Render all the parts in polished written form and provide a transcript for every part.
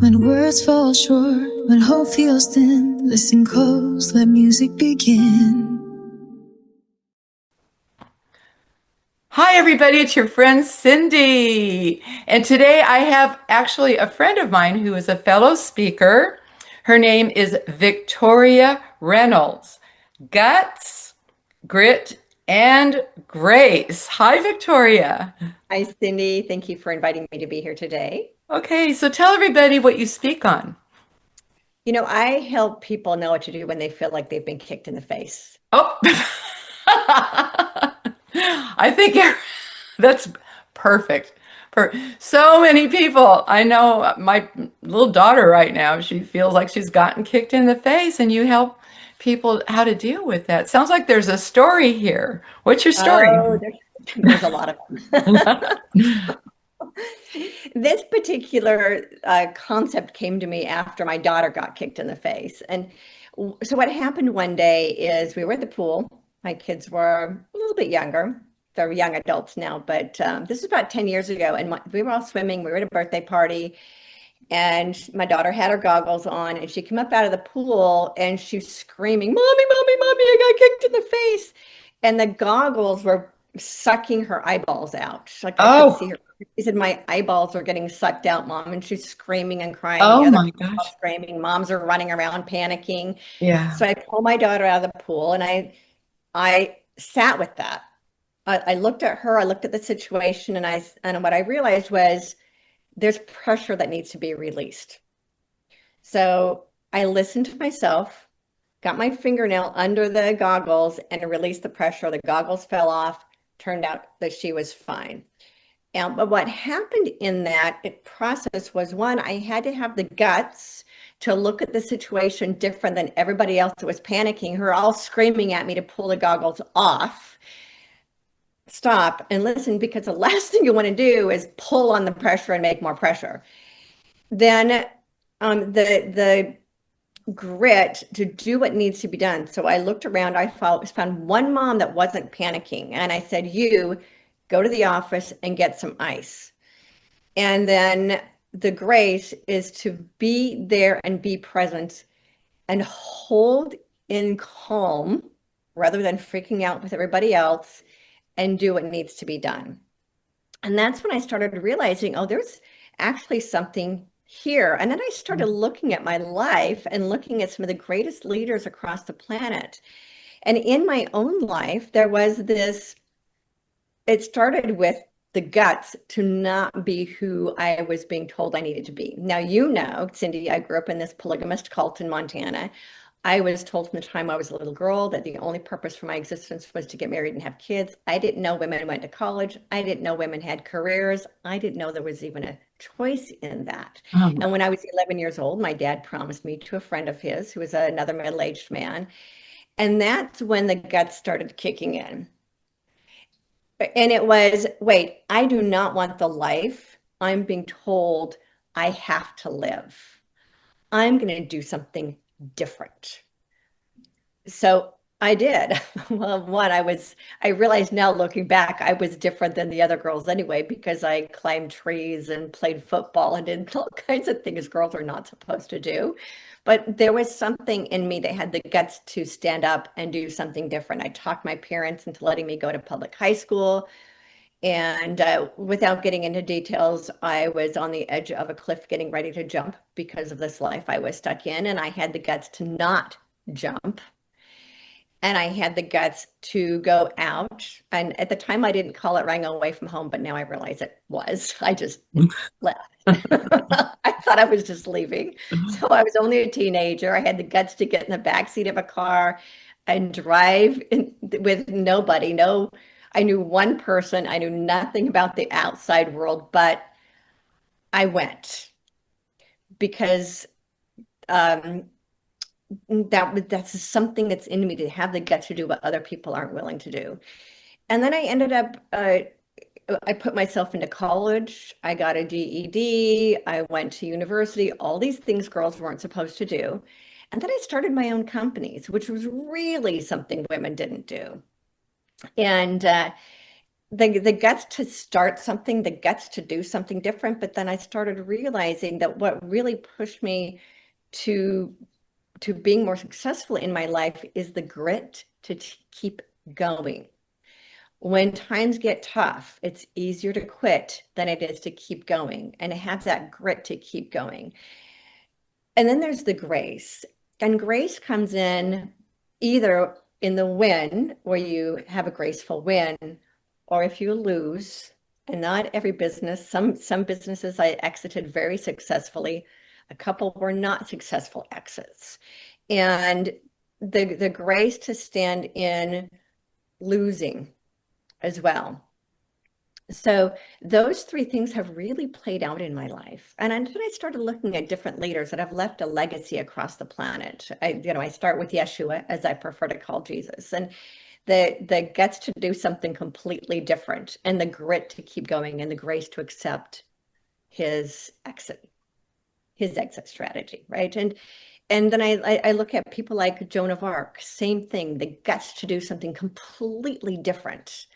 When words fall short, when hope feels thin, listen close, let music begin. Hi, everybody. It's your friend Cindy. And today I have actually a friend of mine who is a fellow speaker. Her name is Victoria Reynolds. Guts, grit, and grace. Hi, Victoria. Hi, Cindy. Thank you for inviting me to be here today. Okay, so tell everybody what you speak on. I help people know what to do when they feel like they've been kicked in the face. Oh, I think that's perfect. For so many people, I know my little daughter right now, she feels like she's gotten kicked in the face, and you help people how to deal with that. Sounds like there's a story here. What's your story? Oh, there's a lot of them. This particular concept came to me after my daughter got kicked in the face. And so what happened one day is we were at the pool. My kids were a little bit younger. They're young adults now, but this is about 10 years ago. And we were all swimming. We were at a birthday party. And my daughter had her goggles on, and she came up out of the pool and she's screaming, "Mommy, mommy, mommy, I got kicked in the face." And the goggles were sucking her eyeballs out. Like I could see Oh, her. She said, "My eyeballs are getting sucked out, Mom." And she's screaming and crying. The oh other my people are gosh. screaming. Moms are running around panicking. Yeah. So I pulled my daughter out of the pool and I sat with that. I looked at her, I looked at the situation, and what I realized was there's pressure that needs to be released. So I listened to myself, got my fingernail under the goggles and released the pressure. The goggles fell off. Turned out that she was fine. But what happened in that process was one, I had to have the guts to look at the situation different than everybody else that was panicking, who are all screaming at me to pull the goggles off. Stop and listen, because the last thing you want to do is pull on the pressure and make more pressure. Then the grit to do what needs to be done. So I looked around, I found one mom that wasn't panicking. And I said, "You go to the office and get some ice." And then the grace is to be there and be present and hold in calm rather than freaking out with everybody else and do what needs to be done. And that's when I started realizing, oh, there's actually something here. And then I started looking at my life and looking at some of the greatest leaders across the planet. And in my own life, there was this, it started with the guts to not be who I was being told I needed to be. Now, Cindy, I grew up in this polygamist cult in Montana. I was told from the time I was a little girl that the only purpose for my existence was to get married and have kids. I didn't know women went to college. I didn't know women had careers. I didn't know there was even a choice in that. Um, And when I was 11 years old, my dad promised me to a friend of his who was another middle-aged man. And that's when the guts started kicking in. And it was, wait, I do not want the life I'm being told I have to live. I'm going to do something different. So I did. Well, I realized now looking back, I was different than the other girls anyway, because I climbed trees and played football and did all kinds of things girls are not supposed to do. But there was something in me that had the guts to stand up and do something different. I talked my parents into letting me go to public high school. And without getting into details, I was on the edge of a cliff getting ready to jump because of this life I was stuck in. And I had the guts to not jump. And I had the guts to go out. And at the time, I didn't call it running away from home, but now I realize it was. I just left. I thought I was just leaving. So I was only a teenager. I had the guts to get in the backseat of a car and drive with nobody. No, I knew one person. I knew nothing about the outside world, but I went because um, that's something that's in me, to have the guts to do what other people aren't willing to do. And then I ended up, I put myself into college. I got a GED. I went to university, all these things girls weren't supposed to do. And then I started my own companies, which was really something women didn't do. And the guts to start something, the guts to do something different. But then I started realizing that what really pushed me to being more successful in my life is the grit to keep going. When times get tough, it's easier to quit than it is to keep going and have that grit to keep going. And then there's the grace. And grace comes in either in the win, where you have a graceful win, or if you lose. And not every business, some businesses I exited very successfully. A couple were not successful exits. And the grace to stand in losing as well. So those three things have really played out in my life. And then I started looking at different leaders that have left a legacy across the planet. I start with Yeshua, as I prefer to call Jesus, and the guts to do something completely different, and the grit to keep going, and the grace to accept his exit strategy, right? And then I look at people like Joan of Arc, same thing, the guts to do something completely different,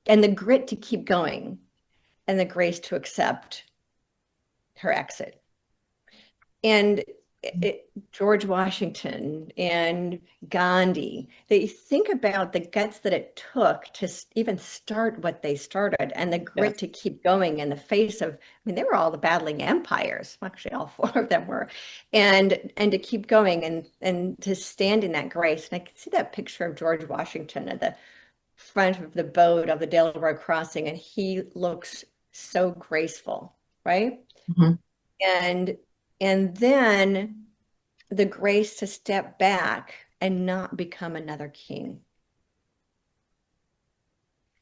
and the grit to keep going, and the grace to accept her exit. And George Washington and Gandhi, they think about the guts that it took to even start what they started, and the grit to keep going in the face of, I mean, they were all the battling empires. Actually, all four of them were, and to keep going and to stand in that grace. And I can see that picture of George Washington at the front of the boat of the Delaware crossing, and he looks so graceful, right? Mm-hmm. And then the grace to step back and not become another king,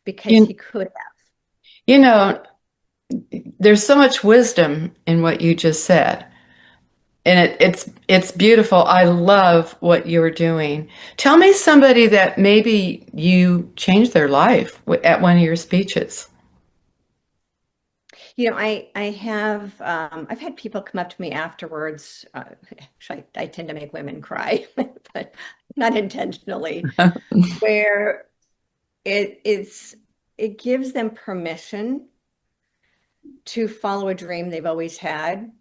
because he could have. There's so much wisdom in what you just said. And it's beautiful. I love what you're doing. Tell me somebody that maybe you changed their life at one of your speeches. I have I've had people come up to me afterwards. Actually, I tend to make women cry, but not intentionally, where it gives them permission to follow a dream they've always had,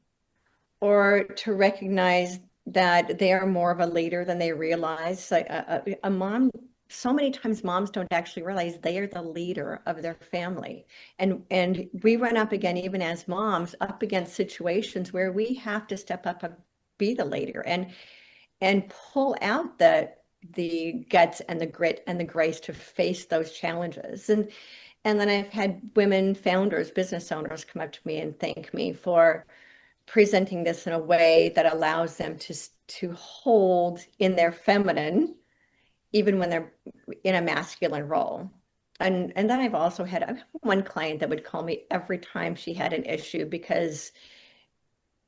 or to recognize that they are more of a leader than they realize. Like a mom, so many times moms don't actually realize they are the leader of their family. And we run up again, even as moms, up against situations where we have to step up and be the leader and pull out the guts and the grit and the grace to face those challenges. And then I've had women founders, business owners come up to me and thank me for presenting this in a way that allows them to hold in their feminine, even when they're in a masculine role. And then I've also had one client that would call me every time she had an issue, because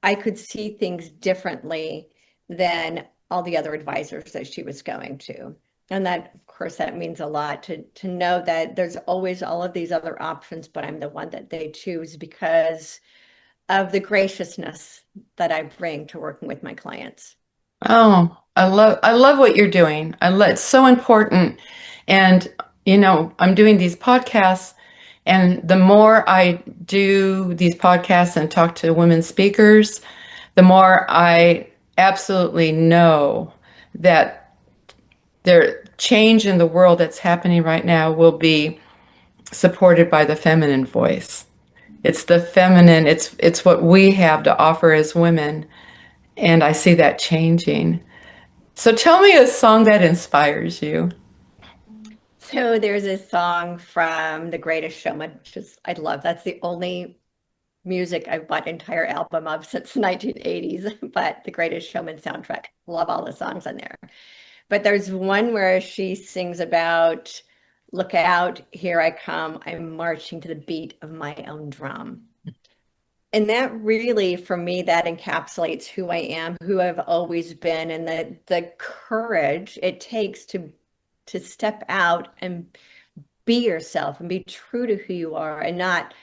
I could see things differently than all the other advisors that she was going to. And that, of course, that means a lot to know that there's always all of these other options, but I'm the one that they choose because of the graciousness that I bring to working with my clients. Oh, I love what you're doing. It's so important. And I'm doing these podcasts, and the more I do these podcasts and talk to women speakers, the more I absolutely know that their change in the world that's happening right now will be supported by the feminine voice. It's the feminine, it's what we have to offer as women, and I see that changing. So tell me a song that inspires you. So there's a song from The Greatest Showman, which is, I love. That's the only music I've bought an entire album of since the 1980s, but The Greatest Showman soundtrack. Love all the songs on there. But there's one where she sings about, look out, here I come, I'm marching to the beat of my own drum. And that really, for me, that encapsulates who I am, who I've always been, and the courage it takes to step out and be yourself and be true to who you are, and not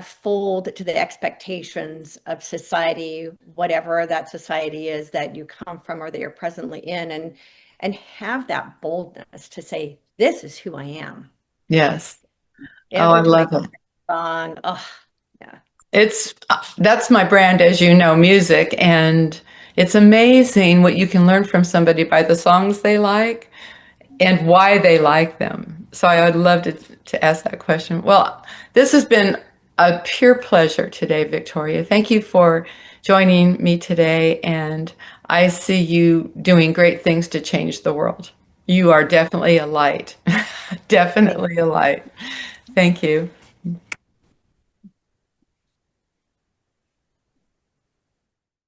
fold to the expectations of society, whatever that society is that you come from or that you're presently in, and have that boldness to say, this is who I am. Yes. Oh, I Every time love I it. hear a song, oh, yeah. It's that's my brand, as you know, music, and it's amazing what you can learn from somebody by the songs they like and why they like them. So I would love to ask that question. Well, this has been a pure pleasure today, Victoria. Thank you for joining me today, and I see you doing great things to change the world. You are definitely a light. Thank Definitely a light. Thank you.